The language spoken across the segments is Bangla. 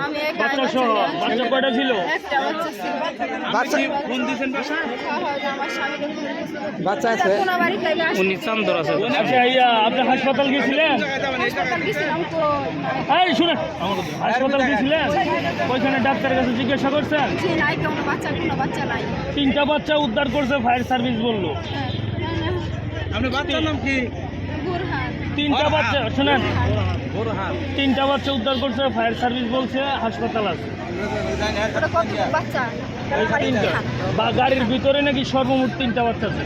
আমি এক বাচ্চা সহ বাচ্চা কয়টা ছিল? একটা বাচ্চা ছিল। বাচ্চা ফোন দিয়েছেন বাসায়? আমার স্বামীকে ফোন দিয়েছিল। বাচ্চা আছে? কোন বাড়ি থেকে আসছে? উনি চান্দর আছে। আচ্ছা আপনি হাসপাতাল গেছিলেন? হাসপাতাল গেছিলাম তো। এই শুনেন, হাসপাতাল গেছিলেন? ওইখানে ডাক্তারের কাছে জিজ্ঞাসা করছেন? জি নাই, কোনো বাচ্চা নাই। 3টা বাচ্চা উদ্ধার করছে ফায়ার সার্ভিস বললো। আপনার বাচ্চার নাম কি? বুরহান। 3টা বাচ্চা শুনেন, 3টা বাচ্চা উদ্ধার করছে ফায়ার সার্ভিস বলছে হাসপাতাল আছে। ওটা কত বাচ্চা? বা গাড়ির ভিতরে নাকি সর্বমোট 3টা বাচ্চা আছে।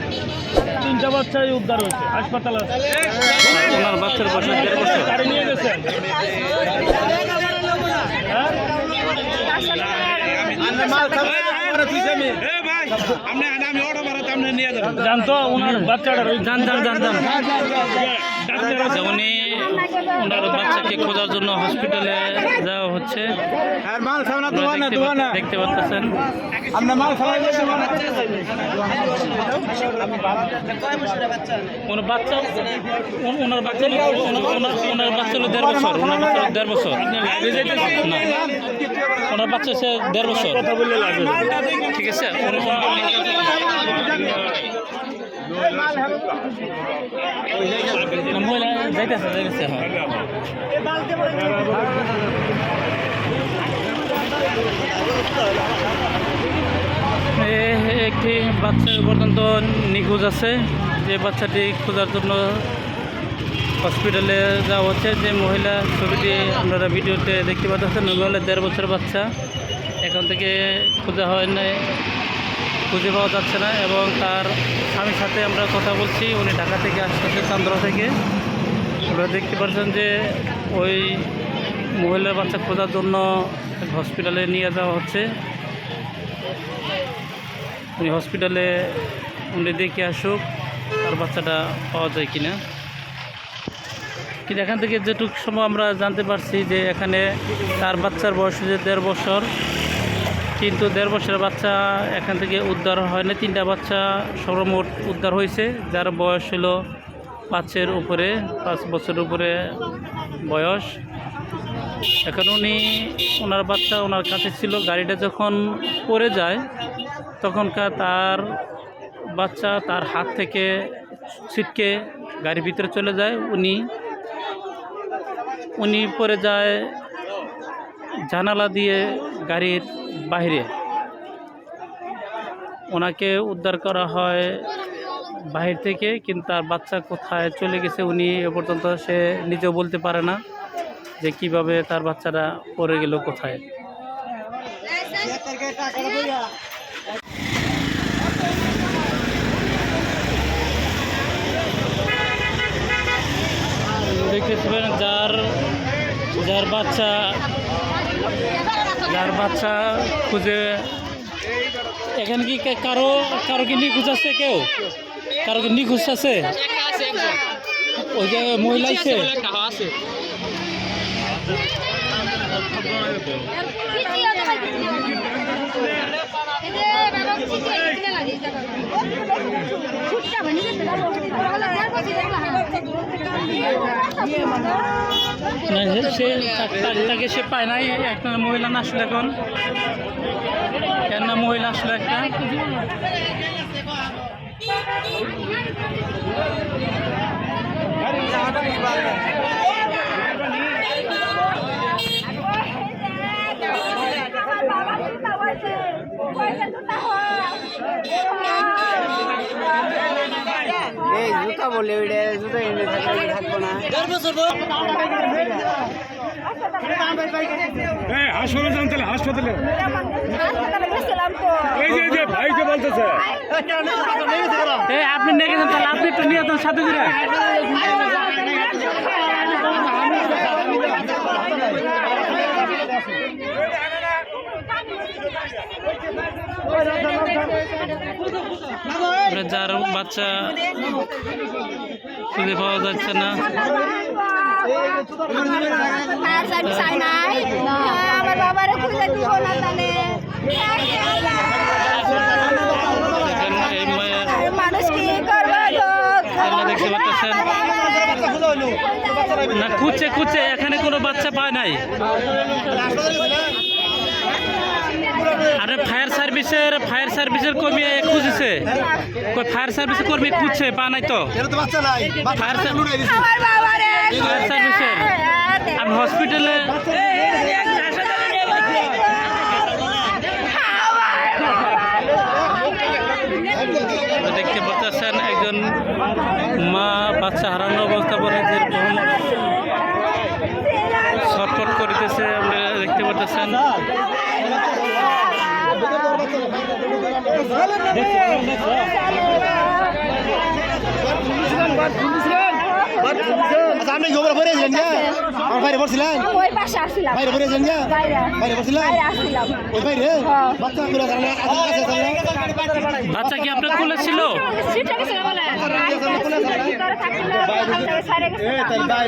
3টা বাচ্চাই উদ্ধার হয়েছে, হাসপাতাল আছে। ওনার বাচ্চার বয়স 1.5 বছর। গাড়ি নিয়ে গেছেন? হ্যাঁ? জানতো ওনার বাচ্চাটার ওই জান উনি ওনার বাচ্চাকে খোঁজার জন্য হসপিটালে যাওয়া হচ্ছে। দেখতে পাচ্ছেন ওনার বাচ্চা ওনার বাচ্চা ওনার বাচ্চা হলো 1.5 বছর। ওনার বাচ্চা 1.5 বছর না, ওনার বাচ্চা হচ্ছে 1.5 বছর। ঠিক আছে, মহিলা যাইতেছে একটি বাচ্চা পর্যন্ত নিখোঁজ আছে। যে বাচ্চাটি খোঁজার জন্য হসপিটালে যাওয়া হচ্ছে। যে মহিলা ছবিটি আপনারা ভিডিওতে দেখতে পাচ্ছেন, মহিলা 1.5 বছর বাচ্চা এখন থেকে খোঁজা হয় নাই, খুঁজে পাওয়া যাচ্ছে না। এবং তার স্বামীর সাথে আমরা কথা বলছি, উনি ঢাকা থেকে আসতেছে, চান্দ্রা থেকে। আপনারা দেখতে পাচ্ছেন যে ওই মহিলার বাচ্চা খোঁজার জন্য হসপিটালে নিয়ে যাওয়া হচ্ছে। উনি হসপিটালে উনি দেখে আসুক তার বাচ্চাটা পাওয়া যায় কিনা। কিন্তু এখান থেকে যেটুকু সময় আমরা জানতে পারছি যে এখানে তার বাচ্চার বয়স হচ্ছে 1.5 বছর, কিন্তু 1.5 বছরের বাচ্চা এখান থেকে উদ্ধার হয়নি। 3টা বাচ্চা সর্বমোট উদ্ধার হয়েছে, যার বয়স হলো 5 বছরের উপরে বয়স। এখন ওনার বাচ্চা ওনার কাছে ছিল। গাড়িটা যখন পড়ে যায় তখনকার তার বাচ্চা তার হাত থেকে ছিটকে গাড়ির ভিতরে চলে যায়। উনি পড়ে যায় জানালা দিয়ে গাড়ির বাইরে। ওনাকে উদ্ধার করা হয় বাহির থেকে, কিন্তু তার বাচ্চা কোথায় চলে গেছে উনি এ পর্যন্ত সে নিজেও বলতে পারে না যে কিভাবে তার বাচ্চাটা পড়ে গেল কোথায়। দেখতেছেন যার বাচ্চা খুঁজে এখানে কি কারো কি নিখোঁজ আছে? কারো কি নিখোঁজ আছে? ওই যে মহিলা আছে। তাকে সে পায় নাই। একটা মহিলা না আসলে এখন কেন মহিলা আসলে একটা জুতা বলে জুতা এনে থাকবো না। হাসপাতালে যান, তাহলে হাসপাতালে ভাই যে বলতেছে আপনি নিয়ে গেছেন, তাহলে আপনি একটু নিয়ে সাথে করে যার বাচ্চা খুঁজে পাওয়া যাচ্ছে না। দেখতে পাচ্ছেন না, খুঁজছে এখানে কোনো বাচ্চা পায় নাই। ফায়ার সার্ভিসের কর্মী খুঁজেছে কই ফায়ার সার্ভিসের কর্মী খুঁজছে পা নাই তো ফায়ার সার্ভিসের আমি হসপিটালে দেখতে পাচ্ছেন একজন মা বাচ্চা হারানো অবস্থা পরে যেরকম ছটফট করিতেছে আপনারা দেখতে পাচ্ছেন। আপনি গোবর ভরে ছিলেন না আমার বাইরে পড়ছিলেন ওই পাশে আসছিলাম বাইরে ভরে ছিলেন না বাইরে বাইরে পড়ছিলেন বাইরে আসছিলাম ওই বাইরে বাচ্চা তুলে ধরলে বাচ্চা কি আপনার কোলে ছিল? সিটে গেছে বলে ভিতরে থাকছিল ওখান থেকে সাইরে গেছে তাই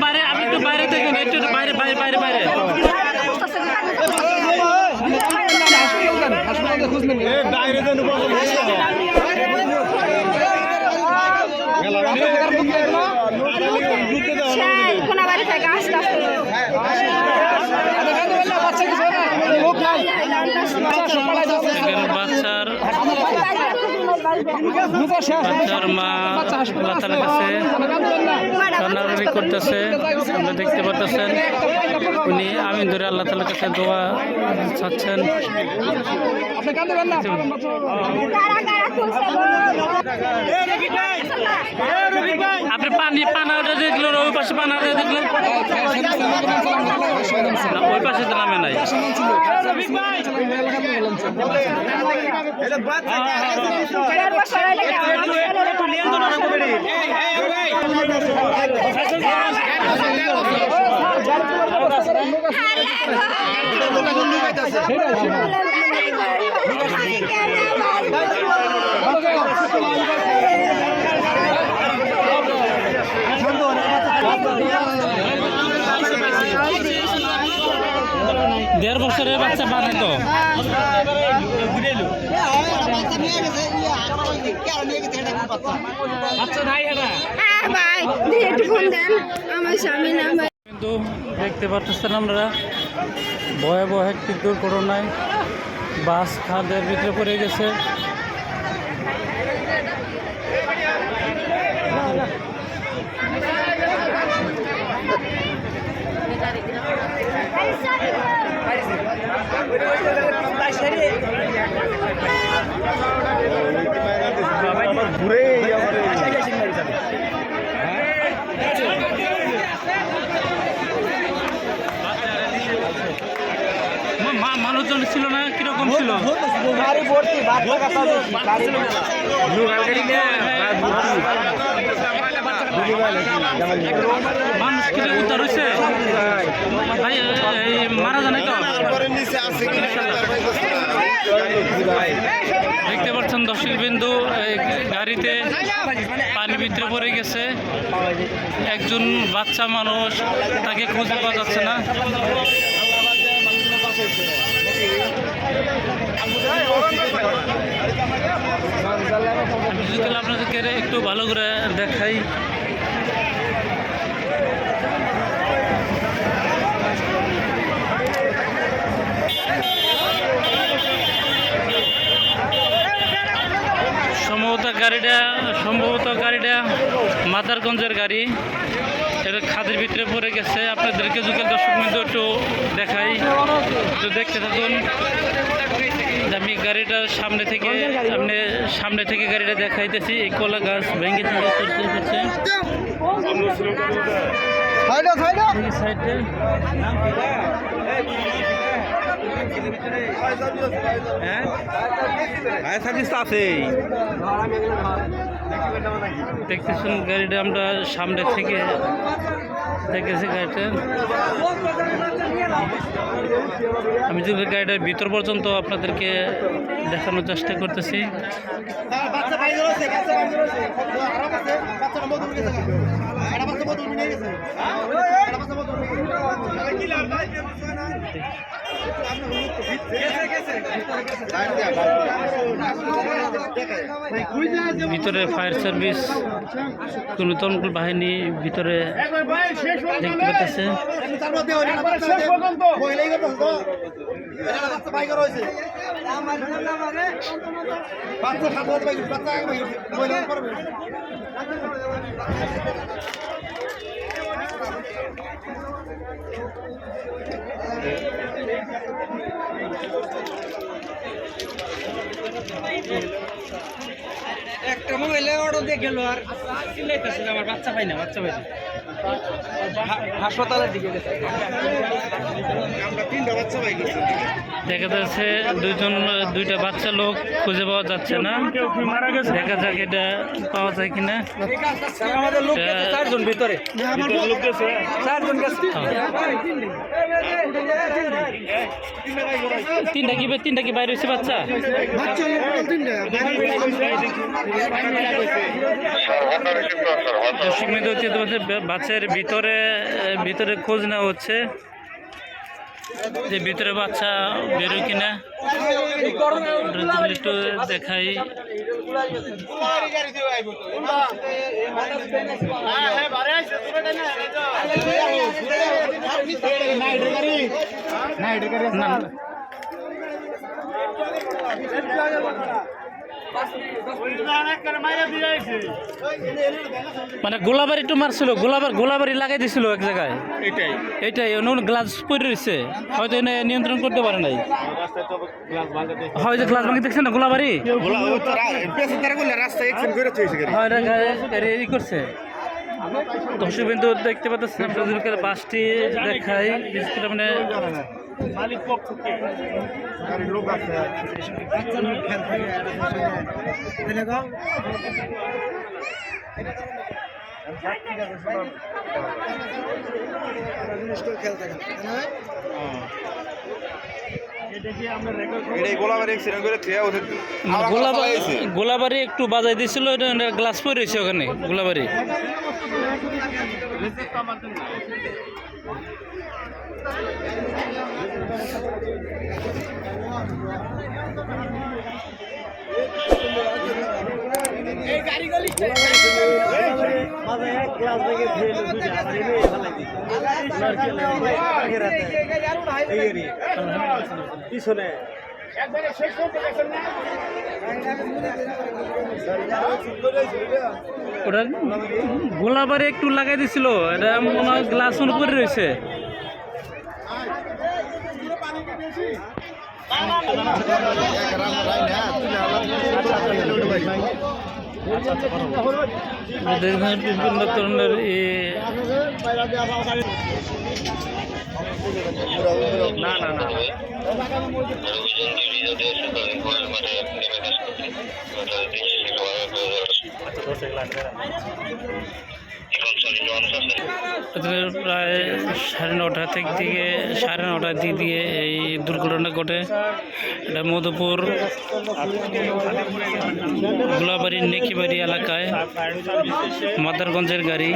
বাইরে আপনি একটু বাইরে দেখেন একটু বাইরে বাইরে বাইরে বাইরে কোন বাড়ি থেকে আসতে বাচ্চার মা আল্লাহ তাআলার কাছে কান্নাকাটি করতেছে আমরা দেখতে পাচ্ছেন উনি আমিন ধরে আল্লাহ তাআলার কাছে দোয়া চাচ্ছেন। আপনি পানাটা দেখলেন ওই পাশে পানাটা দেখলেন ওই পাশে তো নামে নাই দেড় বছরের বাচ্চা বানাই তো কিন্তু দেখতে পাচ্ছেন আমরা ভয়াবহ একটি দুর্ঘটনায় বাস খাদের ভিতরে পড়ে গেছে। মানুষজন ছিল না কিরকম ছিল মানুষ কি উদ্ধার হয়েছে ভাই মারা জানাই তো দেখতে পাচ্ছেন দর্শক বিন্দু গাড়িতে পানি ভিতরে পড়ে গেছে একজন বাচ্চা মানুষ তাকে খুঁজে পাওয়া যাচ্ছে না। আপনাদেরকে একটু ভালো করে দেখাই সম্ভবত গাড়িটা মাদারগঞ্জের গাড়ি এটা খাদের ভিতরে পড়ে গেছে। আপনাদেরকে যুগের দর্শক বিন্দু একটু দেখাই একটু দেখতে থাকুন। আমি গাড়িটার সামনে থেকে গাড়িটা দেখাইতেছি এই কলা গাছ ভেঙে করছে সাইডে দেখতেছেন গাড়িটা আমরা সামনে থেকে দেখেছি গাড়িটা। আমি যদি গাড়িটার ভিতর পর্যন্ত আপনাদেরকে দেখানোর চেষ্টা করতেছি। গেছে ভিতরে ফায়ার সার্ভিস কোন দমকল বাহিনী ভিতরে দেখতে পাচ্ছে। একটা মোবাইলে অর্ডার দিয়ে গেল আর চিল্লাইতেছে আমার বাচ্চা পাই না হাসপাতালের দিকে আমরা 3টা বাচ্চা পাই গেছি। দেখা যাচ্ছে দুইটা বাচ্চা লোক খুঁজে পাওয়া যাচ্ছে না। মারা গেছে। দেখা যাক এটা পাওয়া যায় কিনা। আমাদের লোক গেছে 4 জন ভিতরে, লোক গেছে 4 জন গেছে। তিনটা কি বাইরে হয়েছে বাচ্চা? বাচ্চার ভিতরে খোঁজ নেওয়া হচ্ছে যে ভিতরে বাচ্চা বেরোয় কিনা। একটু দেখাই। মানে গোলাবাড়ি একটু মারছিল, গোলাবাড়ি লাগাই দিছিল এক জায়গায়। এটাই গ্লাস পড়ে রয়েছে, হয়তো এনে নিয়ন্ত্রণ করতে পারে নাই। হয়তো গ্লাস ভাঙি দেখছেন না গোলাবাড়ি করছে। দর্শক বিন্দু দেখতে পাচ্ছেন আপনাদের বাসটি দেখাই, বিশেষ করে মানে মালিক পক্ষ থেকে লোক আছে। গোলাবাড়ি একটু বাজাই দিছিল, গ্লাস পরে রয়েছে ওখানে গোলাবাড়ি। পিছনে ওটা গোলাবারে একটু লাগাই দিছিল, এটা মনে হয় গ্লাস উপরে রয়েছে। বিভিন্ন ধরনের না না না প্রায় 9:30 থেকে 9:30 দিক দিয়ে এই দুর্ঘটনা ঘটে। এটা মধুপুর গোলাবাড়ির নেকিবাড়ি এলাকায় মাদারগঞ্জের গাড়ি।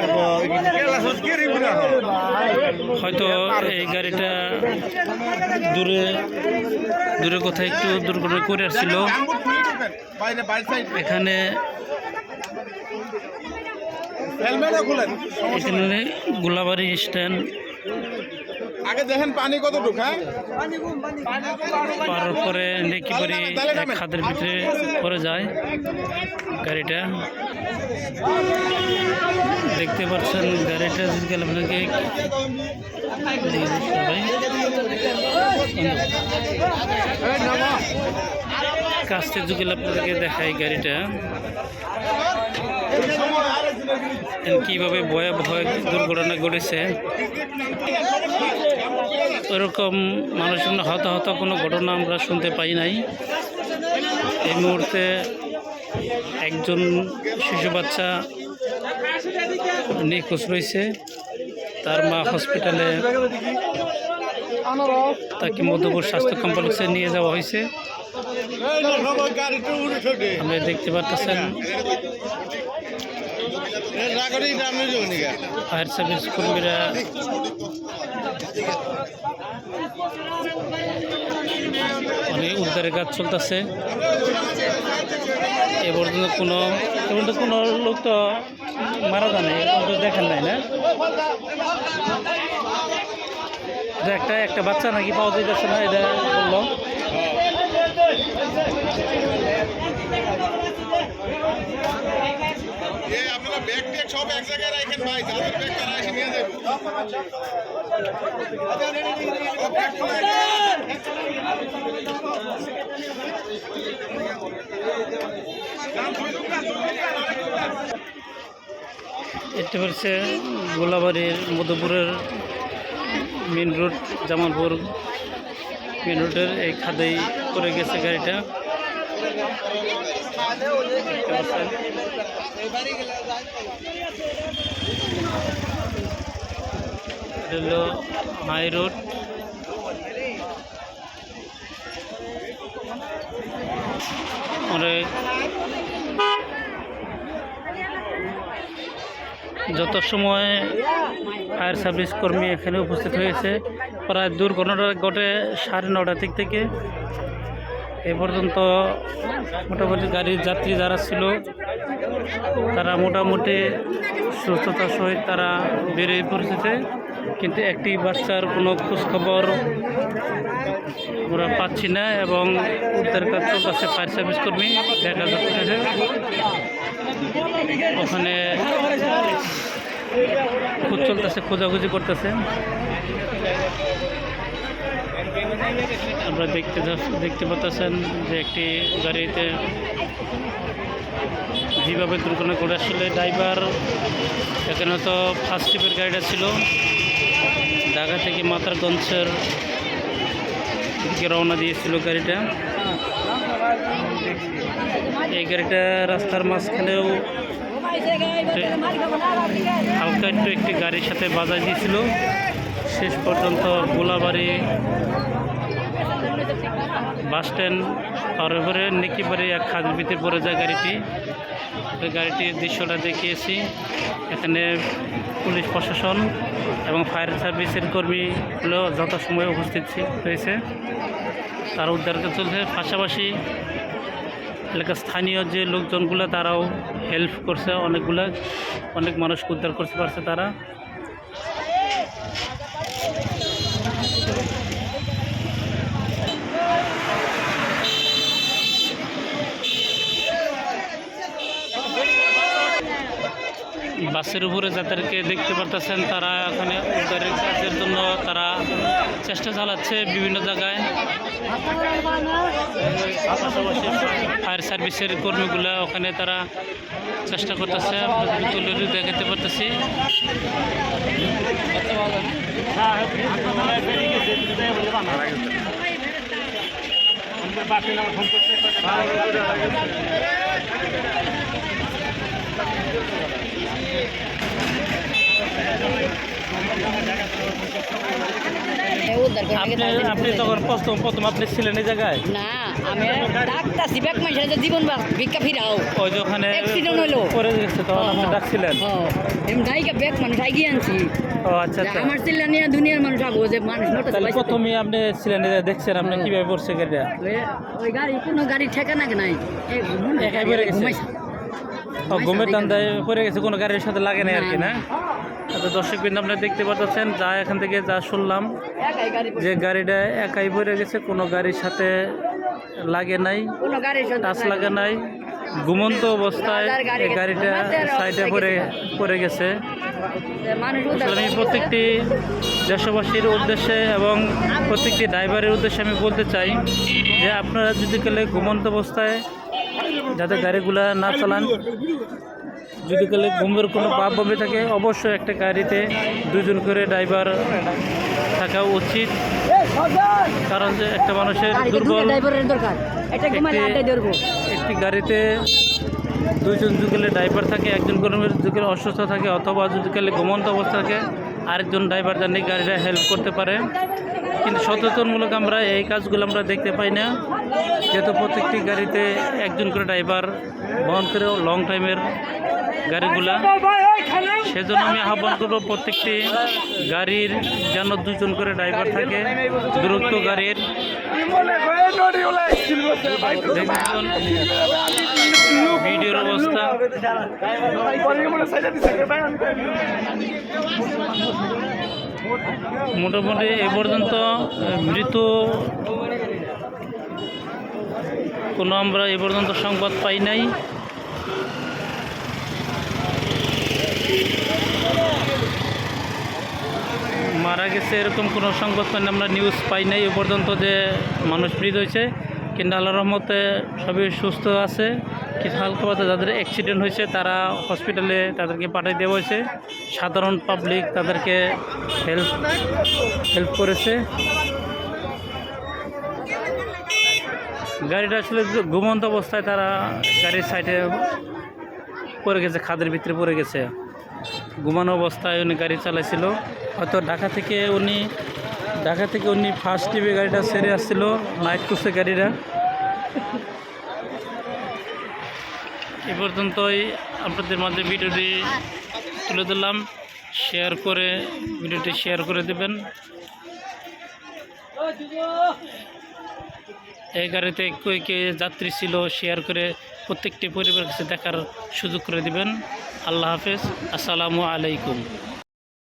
হয়তো এই গাড়িটা দূরে কোথায় একটু দুর্ঘটনা করে আসছিল। এখানে এখানে গোলাবাড়ি স্ট্যান্ড আগে দেখেন পানি কত ঢুকা পারার পরে নেকিবাড়ি এক খাদের ভিতরে পড়ে যায় গাড়িটা। দেখতে পাচ্ছেন গাড়িটা গেলে আপনাকে কাছ থেকে গেলে আপনাদেরকে দেখাই গাড়িটা কিভাবে ভয়াবহ দুর্ঘটনা ঘটেছে। ওরকম মানুষের হতাহত কোনো ঘটনা আমরা শুনতে পাই নাই। এই মুহূর্তে একজন শিশু বাচ্চা নিখোঁজ রয়েছে, তার মা হসপিটালে তাকে মধুপুর স্বাস্থ্য কমপ্লেক্সে নিয়ে যাওয়া হয়েছে। আপনি দেখতে পাচ্ছেন ফায়ার সার্ভিস কর্মীরা অনেক উদ্ধারের কাজ চলতেছে। এ পর্যন্ত কোনো লোক তো মারা যায় না, এখন তো দেখেন নাই না? একটা বাচ্চা নাকি পাওয়া যাইতেছে না, এটা বললো। আপনারা ব্যাগ ট্যাগ সব এক জায়গায় রাখেন ভাই, যাদের ব্যাগ তারা এসে নিয়ে যাবে। এটা হচ্ছে গোলাবাড়ির মধুপুরের মেন রোড, জামালপুর মেন রোডের এই খাদেই করে গেছে গাড়িটা। হলো হাই রোড। অনেক যত সময় ফায়ার সার্ভিস কর্মী এখানে উপস্থিত হয়েছে, প্রায় দুর্ঘটনাটা ঘটে 9:30 থেকে এ পর্যন্ত মোটামুটি গাড়ির যাত্রী যারা ছিল তারা মোটামুটি সুস্থতার সহিত তারা বেরিয়ে পড়েছে, কিন্তু একটি বাচ্চার কোনো খোঁজখবর আমরা পাচ্ছি না এবং উদ্ধার কাজ চলতেছে। ফায়ার সার্ভিস কর্মী দেখা যাচ্ছে ওখানে খোঁজ চলতেছে, খোঁজাখুঁজি করতেছে। আমরা দেখতে পাচ্ছেন যে একটি গাড়িতে যেভাবে দুর্ঘটনা ঘটে আসলে ড্রাইভার এখানে তো ফার্স্ট ট্রিপের গাড়িটা ছিল, ঢাকা থেকে মাতারগঞ্জের দিকে রওনা দিয়েছিল গাড়িটা। এই গাড়িটা রাস্তার মাঝখানেও হালকা একটি গাড়ির সাথে বাজার দিয়েছিল। শেষ পর্যন্ত গোলাবাড়ি বাস স্ট্যান্ড পার করে নেকিবাড়ি এক খাদের ভিতরে পড়ে যায় গাড়িটি। ওই গাড়িটির দৃশ্যটা দেখিয়েছি। এখানে পুলিশ প্রশাসন এবং ফায়ার সার্ভিসের কর্মীগুলো যথাসময়ে উপস্থিত হয়েছে, তারা উদ্ধার চলছে। পাশাপাশি এলাকার স্থানীয় যে লোকজনগুলো তারাও হেল্প করছে, অনেক মানুষকে উদ্ধার করতে পারছে তারা। বাসের উপরে যাদেরকে দেখতে পারতেছেন তারা এখানে উদ্ধারের কাজের জন্য তারা চেষ্টা চালাচ্ছে বিভিন্ন জায়গায়। পাশাপাশি ফায়ার সার্ভিসের কর্মীগুলো ওখানে তারা চেষ্টা করতেছে, দেখাতে পারতেছি। আপনি তখন প্রথম আপনি ছিলেন এই জায়গায়? না, আমি ডাকতাছি ব্যাক মানুষের জীবন ভিক্ষা ফিরাও। ওই যে ওখানে অ্যাক্সিডেন্ট হলো, পরে গেছে তখন আপনি ডাকছিলেন? আমি গাইকা ব্যাক মানুষ আইগিয়ে আনছি। ও আচ্ছা আচ্ছা। আমার ছিলেন নিয়ে দুনিয়ার মানুষ আগো যে মানুষ মরতে তাহলে প্রথমে আপনি ছিলেন দেখছেন আপনি কিভাবে পড়ছে গাড়িটা? ওই গাড়ি কোনো গাড়ি ঠেকানা নাই, একাই পড়ে গেছে। ও ঘুমের ধান্দায় পড়ে গেছে, কোনো গাড়ির সাথে লাগে নাই আর কি, না? আচ্ছা দর্শকবৃন্দ আপনারা দেখতে পাচ্ছেন যা এখান থেকে যা শুনলাম যে গাড়িটা একাই পড়ে গেছে, কোনো গাড়ির সাথে লাগে নাই, টাচ লাগে নাই, ঘুমন্ত অবস্থায় এই গাড়িটা সাইডে পড়ে গেছে। আমি প্রত্যেকটি দেশবাসীর উদ্দেশ্যে এবং প্রত্যেকটি ড্রাইভারের উদ্দেশ্যে আমি বলতে চাই যে আপনারা যদি গেলে ঘুমন্ত অবস্থায় যাতে গাড়িগুলা না চালান। যদি গেলে ঘুমের কোনো ভাব ভাবে থাকে অবশ্যই একটা গাড়িতে 2 জন করে ড্রাইভার থাকা উচিত, কারণ যে একটা মানুষের দুর্বল একটি গাড়িতে 2 জন যদি গেলে ড্রাইভার থাকে, একজন কর্মীর যদি অসুস্থ থাকে অথবা যদি গেলে ঘুমন্ত অবস্থা থাকে আরেকজন ড্রাইভার জানি গাড়িটা হেল্প করতে পারে। কিন্তু সচেতনমূলক আমরা এই কাজগুলো আমরা দেখতে পাই না, যেহেতু প্রত্যেকটি গাড়িতে একজন করে ড্রাইভার বহন করে লং টাইমের গাড়িগুলা। সেজন্য আমি আহ্বান করবো প্রত্যেকটি গাড়ির যেন 2 জন করে ড্রাইভার থাকে, দূরত্ব গাড়ির মোটামুটি এ পর্যন্ত মৃত কোনো আমরা এ পর্যন্ত সংবাদ পাই নাই। মারা গেছে এরকম কোনো সংবাদ পাই না, আমরা নিউজ পাই নাই এ পর্যন্ত যে মানুষ মৃত হয়েছে। কিন্তু আল্লাহর রহমতে সবই সুস্থ আছে। কিছু হালকা পাতলা যাদের অ্যাক্সিডেন্ট হয়েছে তারা হসপিটালে তাদেরকে পাঠিয়ে দেওয়া হয়েছে। সাধারণ পাবলিক তাদেরকে হেল্প করেছে। গাড়িটা আসলে ঘুমন্ত অবস্থায় তারা গাড়ির সাইডে পড়ে গেছে, খাদের ভিতরে পড়ে গেছে। ঘুমানো অবস্থায় উনি গাড়ি চালাইছিল। হয়তো ঢাকা থেকে উনি ফার্স্ট টিভি গাড়িটা ছেড়ে আসছিল, নাইট করছে গাড়িটা। এ পর্যন্তই আপনাদের মাঝে ভিডিওটি তুলে দিলাম। ভিডিওটি শেয়ার করে দেবেন। এই গাড়িতে কে যাত্রী ছিল শেয়ার করে প্রত্যেকটি পরিবারের কাছে দেখার সুযোগ করে দিবেন। আল্লাহ হাফেজ, আসসালামু আলাইকুম।